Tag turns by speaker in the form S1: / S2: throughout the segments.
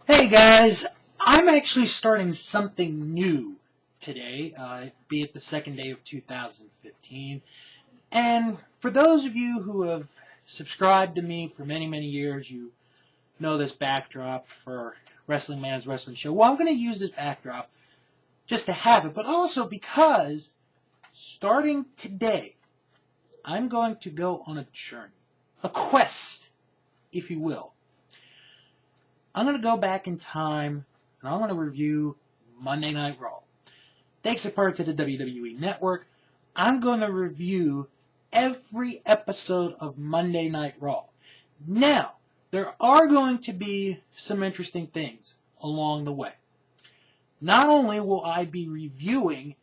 S1: Hey guys, I'm actually starting something new today, be it the second day of 2015. And for those of you who have subscribed to me for many, many years, you know this backdrop for Wrestling Man's Wrestling Show. Well, I'm going to use this backdrop just to have it, but also because starting today, I'm going to go on a journey, a quest, if you will. I'm going to go back in time, and I'm going to review Monday Night Raw. Thanks in part to the WWE Network, I'm going to review every episode of Monday Night Raw. Now, there are going to be some interesting things along the way. Not only will I be reviewing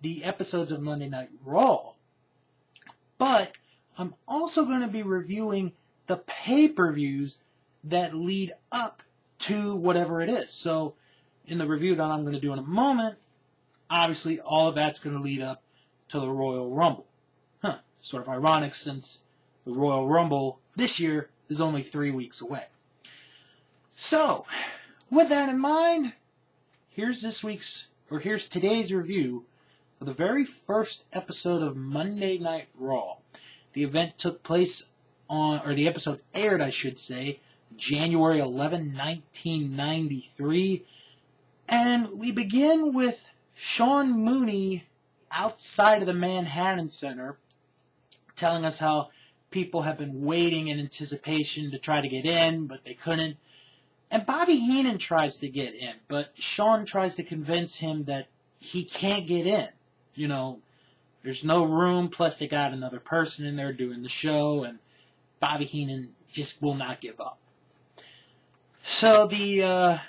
S1: the episodes of Monday Night Raw, but I'm also going to be reviewing the pay-per-views that lead up to whatever it is. So, in the review that I'm going to do in a moment, obviously all of that's going to lead up to the Royal Rumble. Sort of ironic since the Royal Rumble this year is only 3 weeks away. So, with that in mind, here's today's review of the very first episode of Monday Night Raw. The event took place the episode aired, I should say, January 11, 1993. And we begin with Sean Mooney outside of the Manhattan Center telling us how people have been waiting in anticipation to try to get in, but they couldn't. And Bobby Heenan tries to get in, but Sean tries to convince him that he can't get in. You know, there's no room, plus they got another person in there doing the show, and Bobby Heenan just will not give up. So the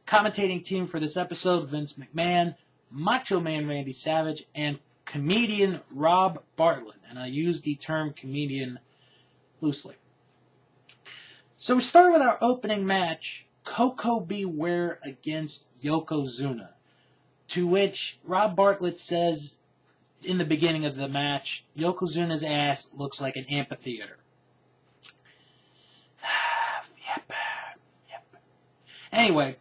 S1: commentating team for this episode, Vince McMahon, Macho Man Randy Savage, and comedian Rob Bartlett. And I use the term comedian loosely. So we start with our opening match, Coco Beware against Yokozuna, to which Rob Bartlett says in the beginning of the match, Yokozuna's ass looks like an amphitheater. Yep. Anyway,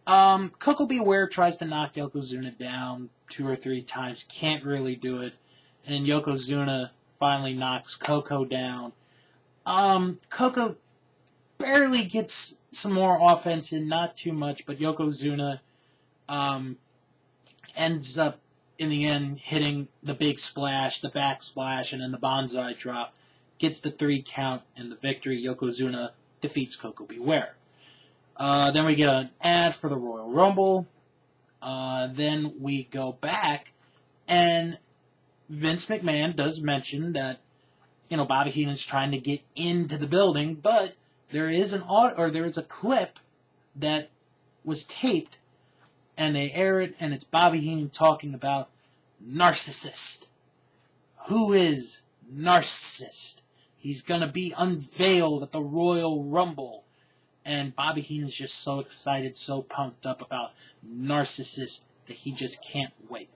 S1: Coco Beware tries to knock Yokozuna down 2 or 3 times, can't really do it, and Yokozuna finally knocks Coco down. Coco barely gets some more offense in, not too much, but Yokozuna ends up, in the end, hitting the big splash, the back splash, and then the bonsai drop, gets the 3 count and the victory. Yokozuna defeats Coco Beware. Then we get an ad for the Royal Rumble. Then we go back, and Vince McMahon does mention that, Bobby Heenan's trying to get into the building, but there is a clip that was taped, and they air it, and it's Bobby Heenan talking about Narcissist. Who is Narcissist? He's gonna be unveiled at the Royal Rumble. And Bobby Heenan's just so excited, so pumped up about Narcissist that he just can't wait.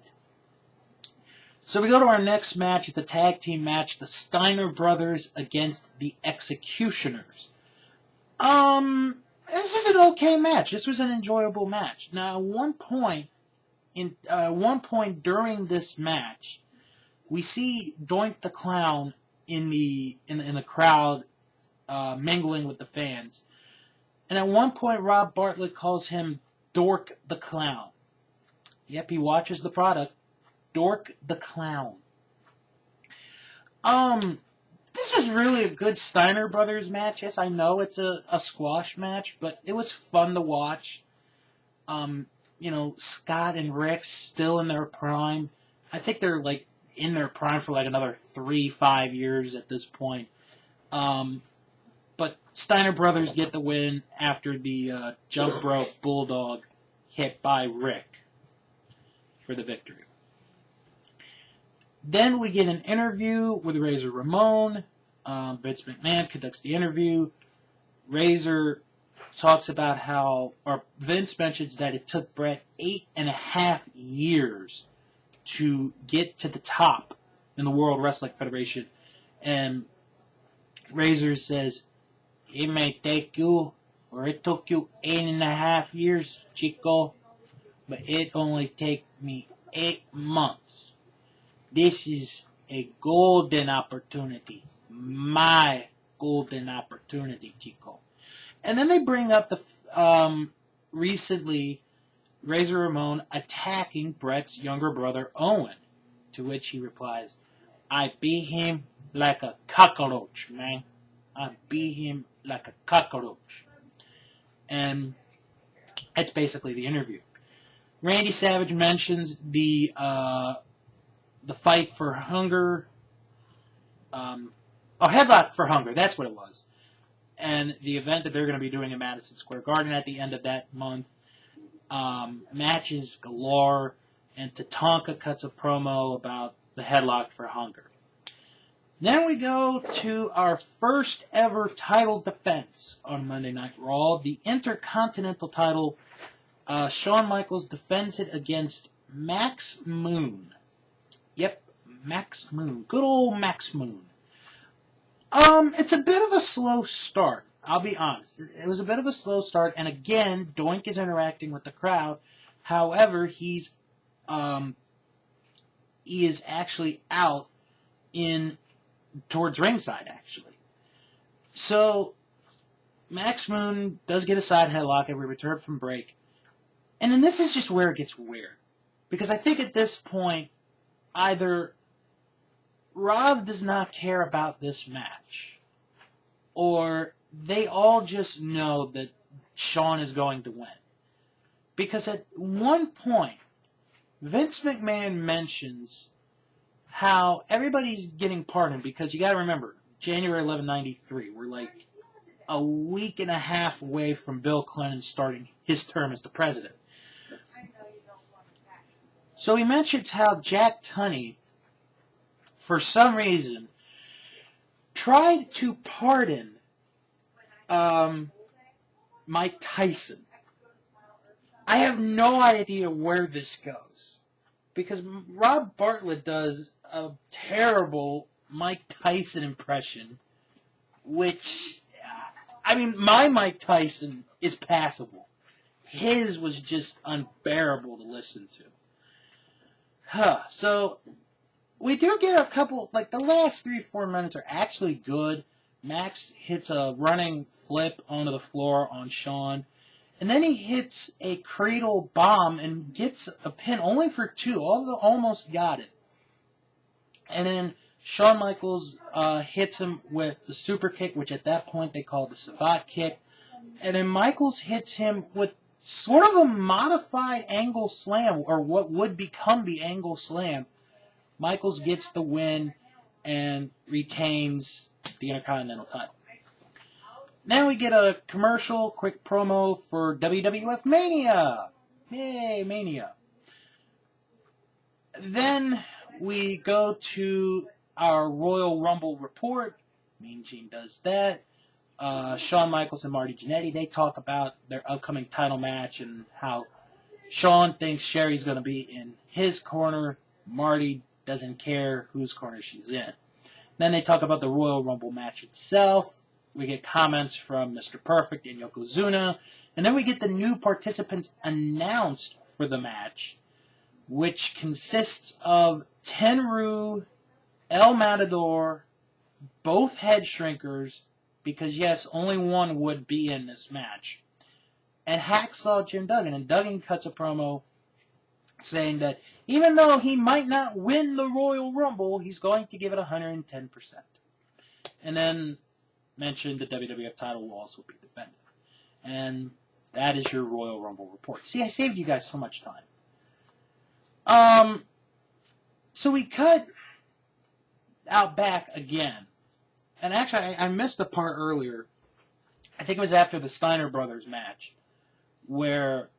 S1: So we go to our next match. It's a tag team match. The Steiner brothers against the Executioners. This is an okay match. This was an enjoyable match. Now, at one point during this match, we see Doink the Clown in the crowd, mingling with the fans. And at one point, Rob Bartlett calls him Dork the Clown. Yep, he watches the product. Dork the Clown. This was really a good Steiner Brothers match. Yes, I know it's a squash match, but it was fun to watch. Scott and Rick still in their prime. I think they're in their prime for another 3-5 years at this point. But Steiner Brothers get the win after the jump rope bulldog hit by Rick for the victory. Then we get an interview with Razor Ramon. Vince McMahon conducts the interview. Razor talks about Vince mentions that it took Bret 8.5 years to get to the top in the World Wrestling Federation. And Razor says, it may take you or it took you 8.5 years, Chico, but it only take me 8 months. This is a golden opportunity. My golden opportunity, Chico. And then they bring up the recently Razor Ramon attacking Bret's younger brother Owen, to which he replies, I beat him like a cockroach, man. I beat him like a cockroach. And that's basically the interview. Randy Savage mentions the fight for hunger. Headlock for hunger. That's what it was. And the event that they're going to be doing in Madison Square Garden at the end of that month. Matches galore. And Tatanka cuts a promo about the headlock for hunger. Then we go to our first ever title defense on Monday Night Raw. The Intercontinental title. Shawn Michaels defends it against Max Moon. Yep, Max Moon. Good old Max Moon. It's a bit of a slow start. I'll be honest. It was a bit of a slow start, and again, Doink is interacting with the crowd. However, he is actually out towards ringside, actually. So, Max Moon does get a side headlock and we return from break. And then this is just where it gets weird. Because I think at this point, either Rob does not care about this match, or they all just know that Shawn is going to win. Because at one point, Vince McMahon mentions how everybody's getting pardoned, because you got to remember, January 11, 93, we're like a week and a half away from Bill Clinton starting his term as the president. So he mentions how Jack Tunney, for some reason, tried to pardon Mike Tyson. I have no idea where this goes, because Rob Bartlett does a terrible Mike Tyson impression, which, I mean, my Mike Tyson is passable. His was just unbearable to listen to. So, we do get a couple, like the last 3-4 minutes are actually good. Max hits a running flip onto the floor on Shawn. And then he hits a cradle bomb and gets a pin only for 2. Almost got it. And then Shawn Michaels hits him with the super kick, which at that point they call the Savate kick. And then Michaels hits him with sort of a modified angle slam, or what would become the angle slam. Michaels gets the win and retains the Intercontinental title. Now we get a commercial, quick promo for WWF Mania. Yay, Mania. Then we go to our Royal Rumble report. Mean Gene does that. Shawn Michaels and Marty Jannetty, they talk about their upcoming title match and how Shawn thinks Sherry's going to be in his corner. Marty doesn't care whose corner she's in. Then they talk about the Royal Rumble match itself. We get comments from Mr. Perfect and Yokozuna. And then we get the new participants announced for the match, which consists of Tenryu, El Matador, both head shrinkers, because yes, only one would be in this match, and Hacksaw Jim Duggan. And Duggan cuts a promo saying that even though he might not win the Royal Rumble, he's going to give it 110%. And then mentioned the WWF title will also be defended. And that is your Royal Rumble report. See, I saved you guys so much time. So we cut out back again. And actually, I missed a part earlier. I think it was after the Steiner brothers match, where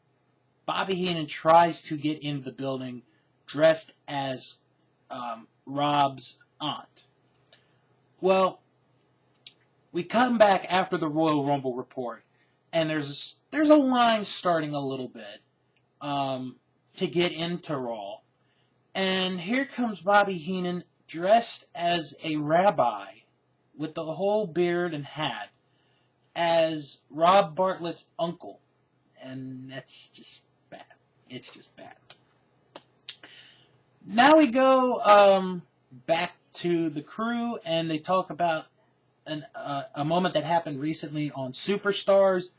S1: Bobby Heenan tries to get into the building dressed as Rob's aunt. Well, we come back after the Royal Rumble report, and there's a line starting a little bit to get into Raw. And here comes Bobby Heenan dressed as a rabbi with the whole beard and hat. as Rob Bartlett's uncle. And that's just bad. It's just bad. Now we go back to the crew, and they talk about a moment that happened recently on Superstars,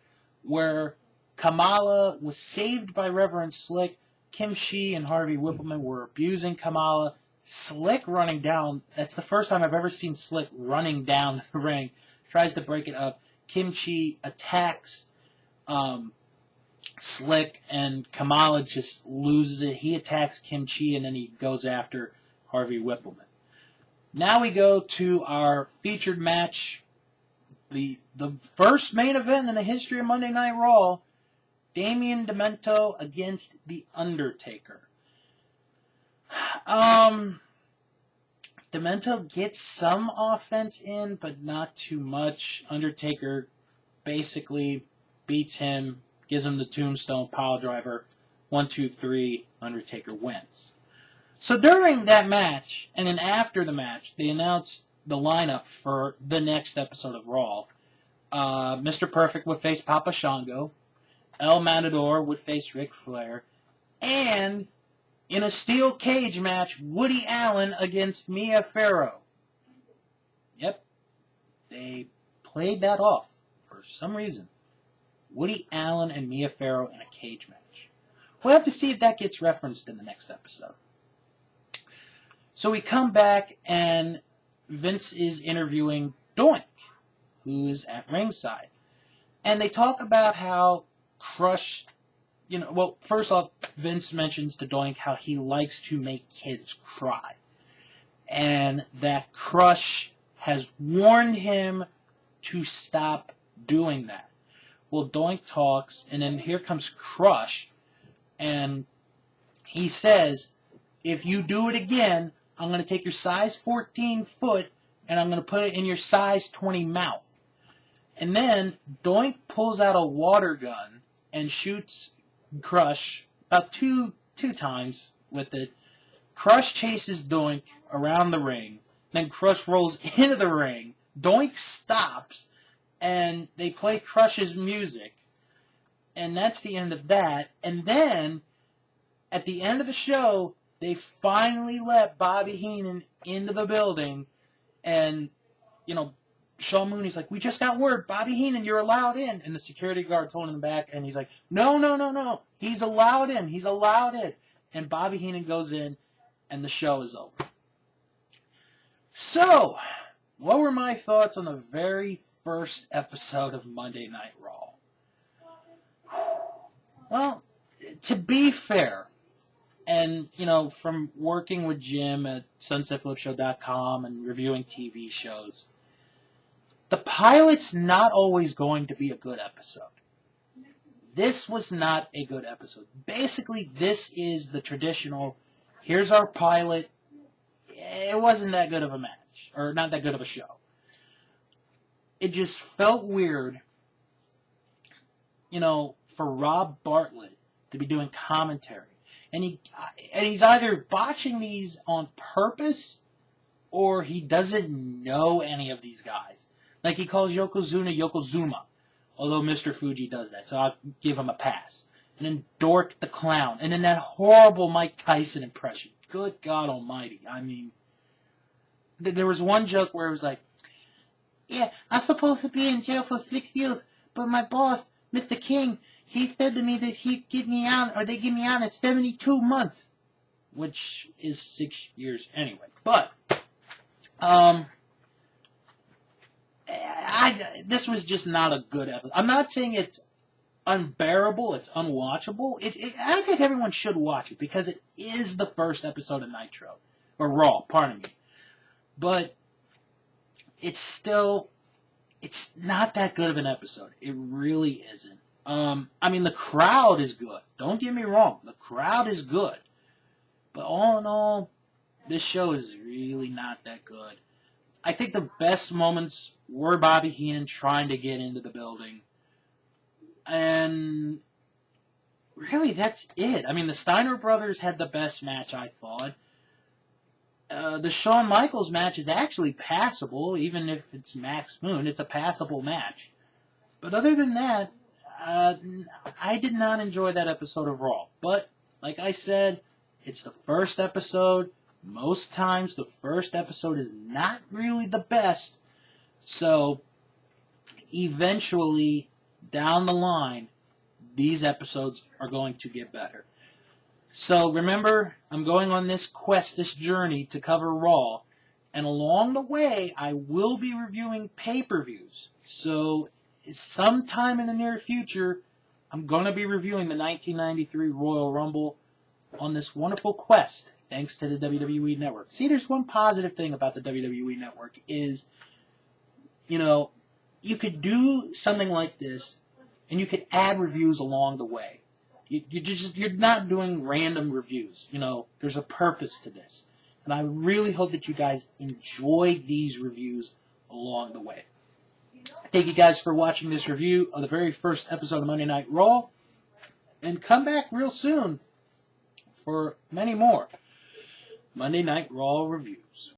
S1: where Kamala was saved by Reverend Slick. Kim Shee and Harvey Whippleman were abusing Kamala. Slick running down. That's the first time I've ever seen Slick running down the ring. Tries to break it up. Kim Shee attacks Slick, and Kamala just loses it. He attacks Kim Shee, and then he goes after Harvey Whippleman. Now we go to our featured match, the first main event in the history of Monday Night Raw, Damien Demento against The Undertaker. Demento gets some offense in, but not too much. Undertaker basically beats him, gives him the tombstone piledriver. 1, 2, 3, Undertaker wins. So during that match, and then after the match, they announced the lineup for the next episode of Raw. Mr. Perfect would face Papa Shango. El Matador would face Ric Flair. And in a steel cage match, Woody Allen against Mia Farrow. Yep. They played that off for some reason. Woody Allen and Mia Farrow in a cage match. We'll have to see if that gets referenced in the next episode. So we come back, and Vince is interviewing Doink, who's at ringside. And they talk about how Crush, well, first off, Vince mentions to Doink how he likes to make kids cry. And that Crush has warned him to stop doing that. Well, Doink talks, and then here comes Crush, and he says, if you do it again, I'm going to take your size 14 foot, and I'm going to put it in your size 20 mouth. And then Doink pulls out a water gun and shoots Crush about two times with it. Crush chases Doink around the ring. Then Crush rolls into the ring. Doink stops, and they play Crush's music. And that's the end of that. And then, at the end of the show, they finally let Bobby Heenan into the building. And, Sean Mooney's like, we just got word, Bobby Heenan, you're allowed in. And the security guard's holding him back, and he's like, no. He's allowed in. He's allowed in. And Bobby Heenan goes in, and the show is over. So, what were my thoughts on the very first episode of Monday Night Raw? Well, to be fair, and, from working with Jim at sunsetflipshow.com and reviewing TV shows, the pilot's not always going to be a good episode. This was not a good episode. Basically, this is the traditional, here's our pilot. It wasn't that good of a match, or not that good of a show. It just felt weird, for Rob Bartlett to be doing commentary. And he's either botching these on purpose, or he doesn't know any of these guys. Like he calls Yokozuna Yokozuma, although Mr. Fuji does that, so I'll give him a pass. And then Dork the Clown, and then that horrible Mike Tyson impression. Good God Almighty! I mean, there was one joke where it was like, "Yeah, I'm supposed to be in jail for 6 years, but my boss, Mr. King, he said to me that he'd get me out, or they get me out in 72 months," which is 6 years anyway. But this was just not a good episode. I'm not saying it's unbearable, it's unwatchable. I think everyone should watch it because it is the first episode of Nitro, or Raw, pardon me. But it's not that good of an episode. It really isn't. The crowd is good. Don't get me wrong. The crowd is good. But all in all, this show is really not that good. I think the best moments were Bobby Heenan trying to get into the building. And really, that's it. The Steiner brothers had the best match, I thought. The Shawn Michaels match is actually passable, even if it's Max Moon. It's a passable match. But other than that, I did not enjoy that episode of Raw. But, like I said, it's the first episode. Most times, the first episode is not really the best. So, eventually, down the line, these episodes are going to get better. So, remember, I'm going on this quest, this journey to cover Raw. And along the way, I will be reviewing pay-per-views. So, sometime in the near future, I'm going to be reviewing the 1993 Royal Rumble on this wonderful quest, thanks to the WWE Network. See, there's one positive thing about the WWE Network is, you could do something like this, and you could add reviews along the way. You're not doing random reviews. There's a purpose to this. And I really hope that you guys enjoy these reviews along the way. Thank you guys for watching this review of the very first episode of Monday Night Raw. And come back real soon for many more Monday Night Raw reviews.